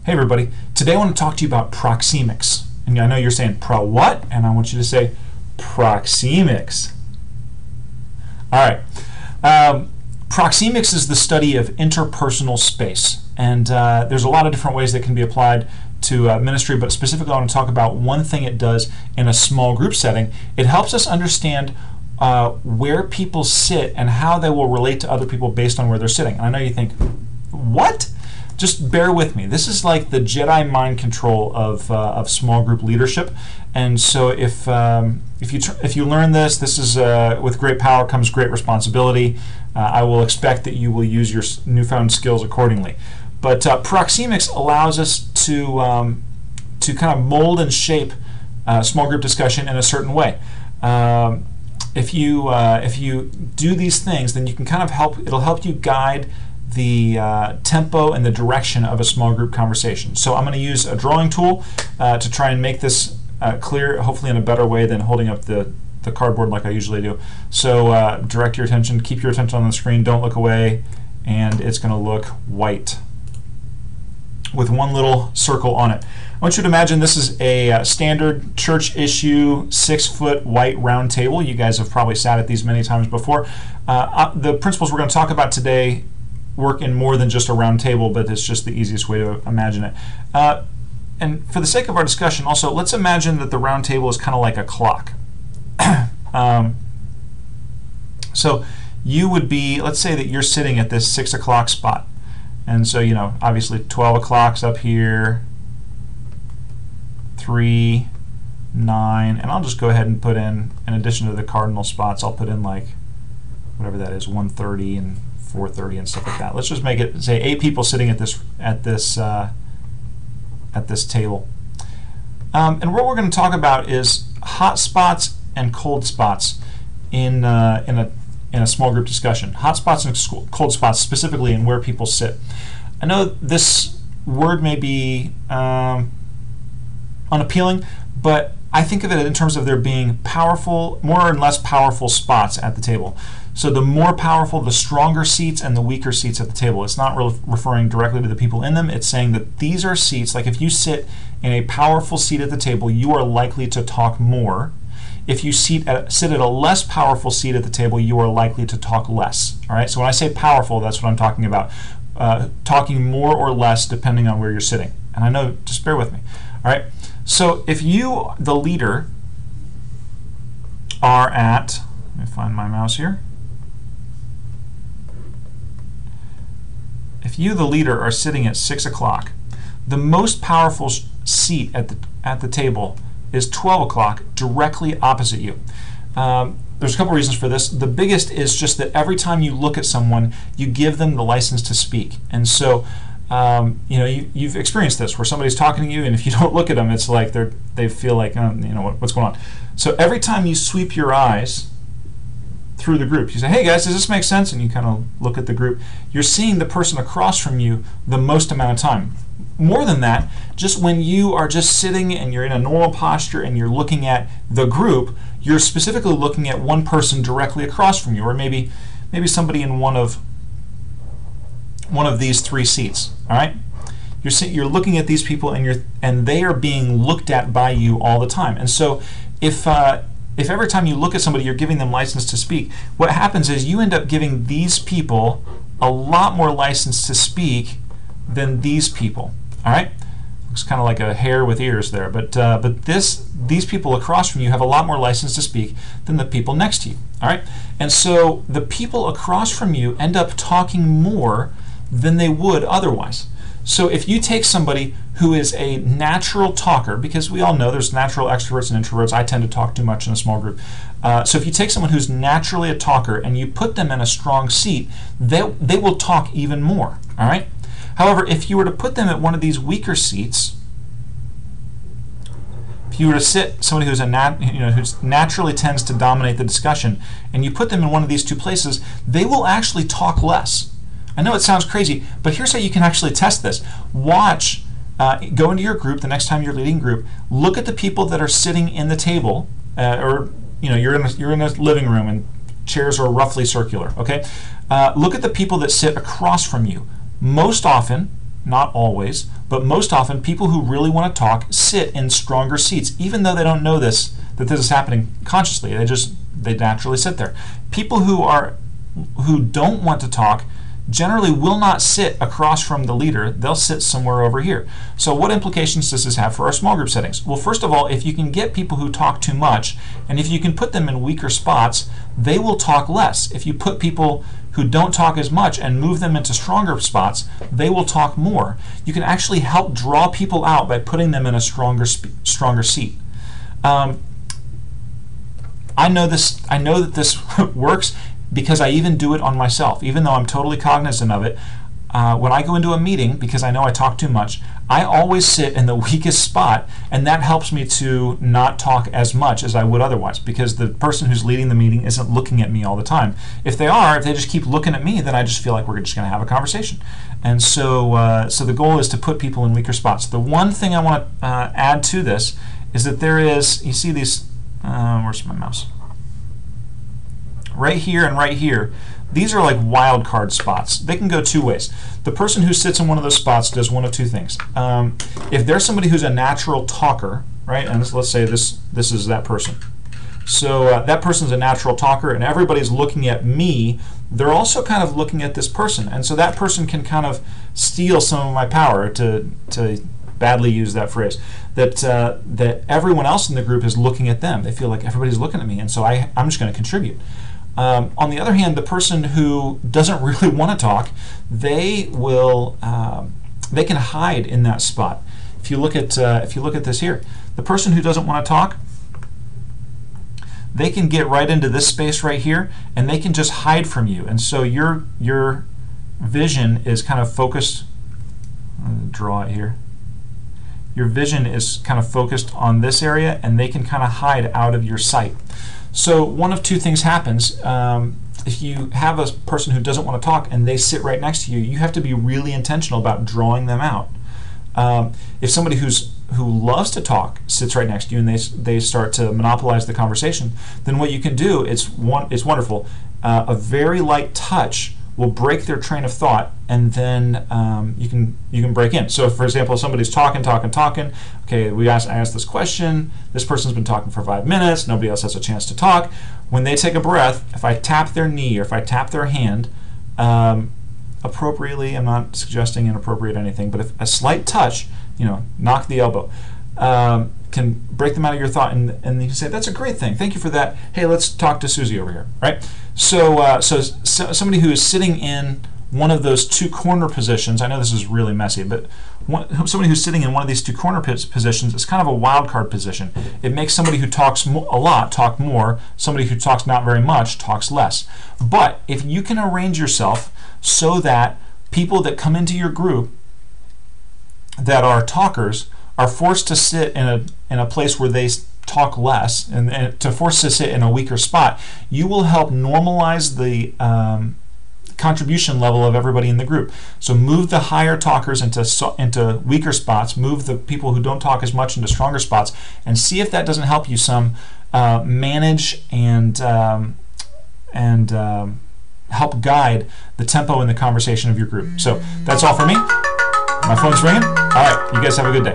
Hey everybody, today I want to talk to you about Proxemics. And I know you're saying pro what? And I want you to say Proxemics. Alright, Proxemics is the study of interpersonal space. And there's a lot of different ways that can be applied to ministry, but specifically I want to talk about one thing it does in a small group setting. It helps us understand where people sit and how they will relate to other people based on where they're sitting. And I know you think, what? Just bear with me. This is like the Jedi mind control of small group leadership, and so if you learn this, this is with great power comes great responsibility. I will expect that you will use your newfound skills accordingly. But Proxemics allows us to kind of mold and shape small group discussion in a certain way. If you do these things, then you can kind of help. It'll help you guide the tempo and the direction of a small group conversation. So I'm going to use a drawing tool to try and make this clear, hopefully in a better way than holding up the cardboard like I usually do. So direct your attention, keep your attention on the screen, don't look away, and it's going to look white with one little circle on it. I want you to imagine this is a standard church issue 6-foot white round table. You guys have probably sat at these many times before. The principles we're going to talk about today work in more than just a round table, but it's just the easiest way to imagine it. And for the sake of our discussion, also, let's imagine that the round table is kind of like a clock. So you would be, let's say that you're sitting at this 6 o'clock spot. And so, you know, obviously 12 o'clock's up here, 3, 9, and I'll just go ahead and put in addition to the cardinal spots, I'll put in like, whatever that is, 1:30 and 4:30 and stuff like that. Let's just make it say 8 people sitting at this table. And what we're going to talk about is hot spots and cold spots in a small group discussion. Hot spots and cold spots, specifically in where people sit. I know this word may be unappealing, but I think of it in terms of there being powerful, more and less powerful spots at the table. So the more powerful, the stronger seats and the weaker seats at the table. It's not referring directly to the people in them. It's saying that these are seats, like if you sit in a powerful seat at the table, you are likely to talk more. If you sit at a less powerful seat at the table, you are likely to talk less. All right. So when I say powerful, that's what I'm talking about. Talking more or less depending on where you're sitting. And I know, just bear with me. All right. So if you, the leader, are at, let me find my mouse here. If you, the leader, are sitting at 6 o'clock, the most powerful seat at the table is 12 o'clock, directly opposite you. There's a couple reasons for this. The biggest is just that every time you look at someone, you give them the license to speak. And so, you know, you've experienced this where somebody's talking to you, and if you don't look at them, it's like they feel like, you know, what's going on. So every time you sweep your eyes through the group, you say, hey guys, does this make sense? And you kind of look at the group. You're seeing the person across from you the most amount of time. More than that, just when you are just sitting and you're in a normal posture and you're looking at the group, you're specifically looking at one person directly across from you, or maybe somebody in one of these 3 seats. All right, you're looking at these people and they are being looked at by you all the time. And so if every time you look at somebody, you're giving them license to speak, what happens is you end up giving these people a lot more license to speak than these people. All right, looks kind of like a hare with ears there, but these people across from you have a lot more license to speak than the people next to you. All right, and so the people across from you end up talking more than they would otherwise. So if you take somebody who is a natural talker, because we all know there's natural extroverts and introverts. I tend to talk too much in a small group. So if you take someone who's naturally a talker and you put them in a strong seat, they will talk even more. All right. However, if you were to put them at one of these weaker seats, if you were to sit somebody who's who naturally tends to dominate the discussion, and you put them in one of these 2 places, they will actually talk less. I know it sounds crazy, but here's how you can actually test this. Watch, go into your group the next time you're leading group. Look at the people that are sitting in the table, or you're in a living room and chairs are roughly circular. Okay, look at the people that sit across from you. Most often, not always, but most often people who really want to talk sit in stronger seats, even though they don't know that this is happening consciously. They naturally sit there. People who don't want to talk generally will not sit across from the leader. They'll sit somewhere over here. So what implications does this have for our small group settings? Well, first of all, if you can get people who talk too much, and if you can put them in weaker spots, they will talk less. If you put people who don't talk as much and move them into stronger spots, they will talk more. You can actually help draw people out by putting them in a stronger seat. I know that this works because I even do it on myself. Even though I'm totally cognizant of it, when I go into a meeting, because I know I talk too much, I always sit in the weakest spot, and that helps me to not talk as much as I would otherwise, because the person who's leading the meeting isn't looking at me all the time. If they just keep looking at me, then I just feel like we're just going to have a conversation. And so the goal is to put people in weaker spots. The one thing I want to add to this is that there is, you see these, where's my mouse? Right here and right here, these are like wildcard spots. They can go two ways. The person who sits in one of those spots does one of two things. If there's somebody who's a natural talker, right, and let's say this is that person. So that person's a natural talker, and everybody's looking at me. They're also kind of looking at this person, and so that person can kind of steal some of my power, to badly use that phrase, that everyone else in the group is looking at them. They feel like everybody's looking at me, and so I'm just going to contribute. On the other hand, the person who doesn't really want to talk, they can hide in that spot. If you look at this here, the person who doesn't want to talk, they can get right into this space right here, and they can just hide from you. And so your vision is kind of focused. I'm going to draw it here. Your vision is kind of focused on this area, and they can kind of hide out of your sight. So one of two things happens. If you have a person who doesn't want to talk and they sit right next to you, you have to be really intentional about drawing them out. If somebody who loves to talk sits right next to you and they start to monopolize the conversation, then what you can do, it's wonderful. A very light touch will break their train of thought, and then you can break in. So, for example, if somebody's talking. Okay, I asked this question. This person's been talking for 5 minutes. Nobody else has a chance to talk. When they take a breath, if I tap their knee or if I tap their hand, appropriately, I'm not suggesting inappropriate anything, but if a slight touch, knock the elbow, can break them out of your thought, and you can say, that's a great thing. Thank you for that. Hey, let's talk to Susie over here, right? So somebody who is sitting in one of those two corner positions, I know this is really messy, but somebody who's sitting in one of these two corner positions is kind of a wild card position. It makes somebody who talks a lot talk more, somebody who talks not very much talks less. But if you can arrange yourself so that people that come into your group that are talkers are forced to sit in a place where they talk less, and to force to sit in a weaker spot, you will help normalize the contribution level of everybody in the group. So move the higher talkers into weaker spots, move the people who don't talk as much into stronger spots, and see if that doesn't help you some manage and help guide the tempo in the conversation of your group. So that's all for me. My phone's ringing. All right, you guys have a good day.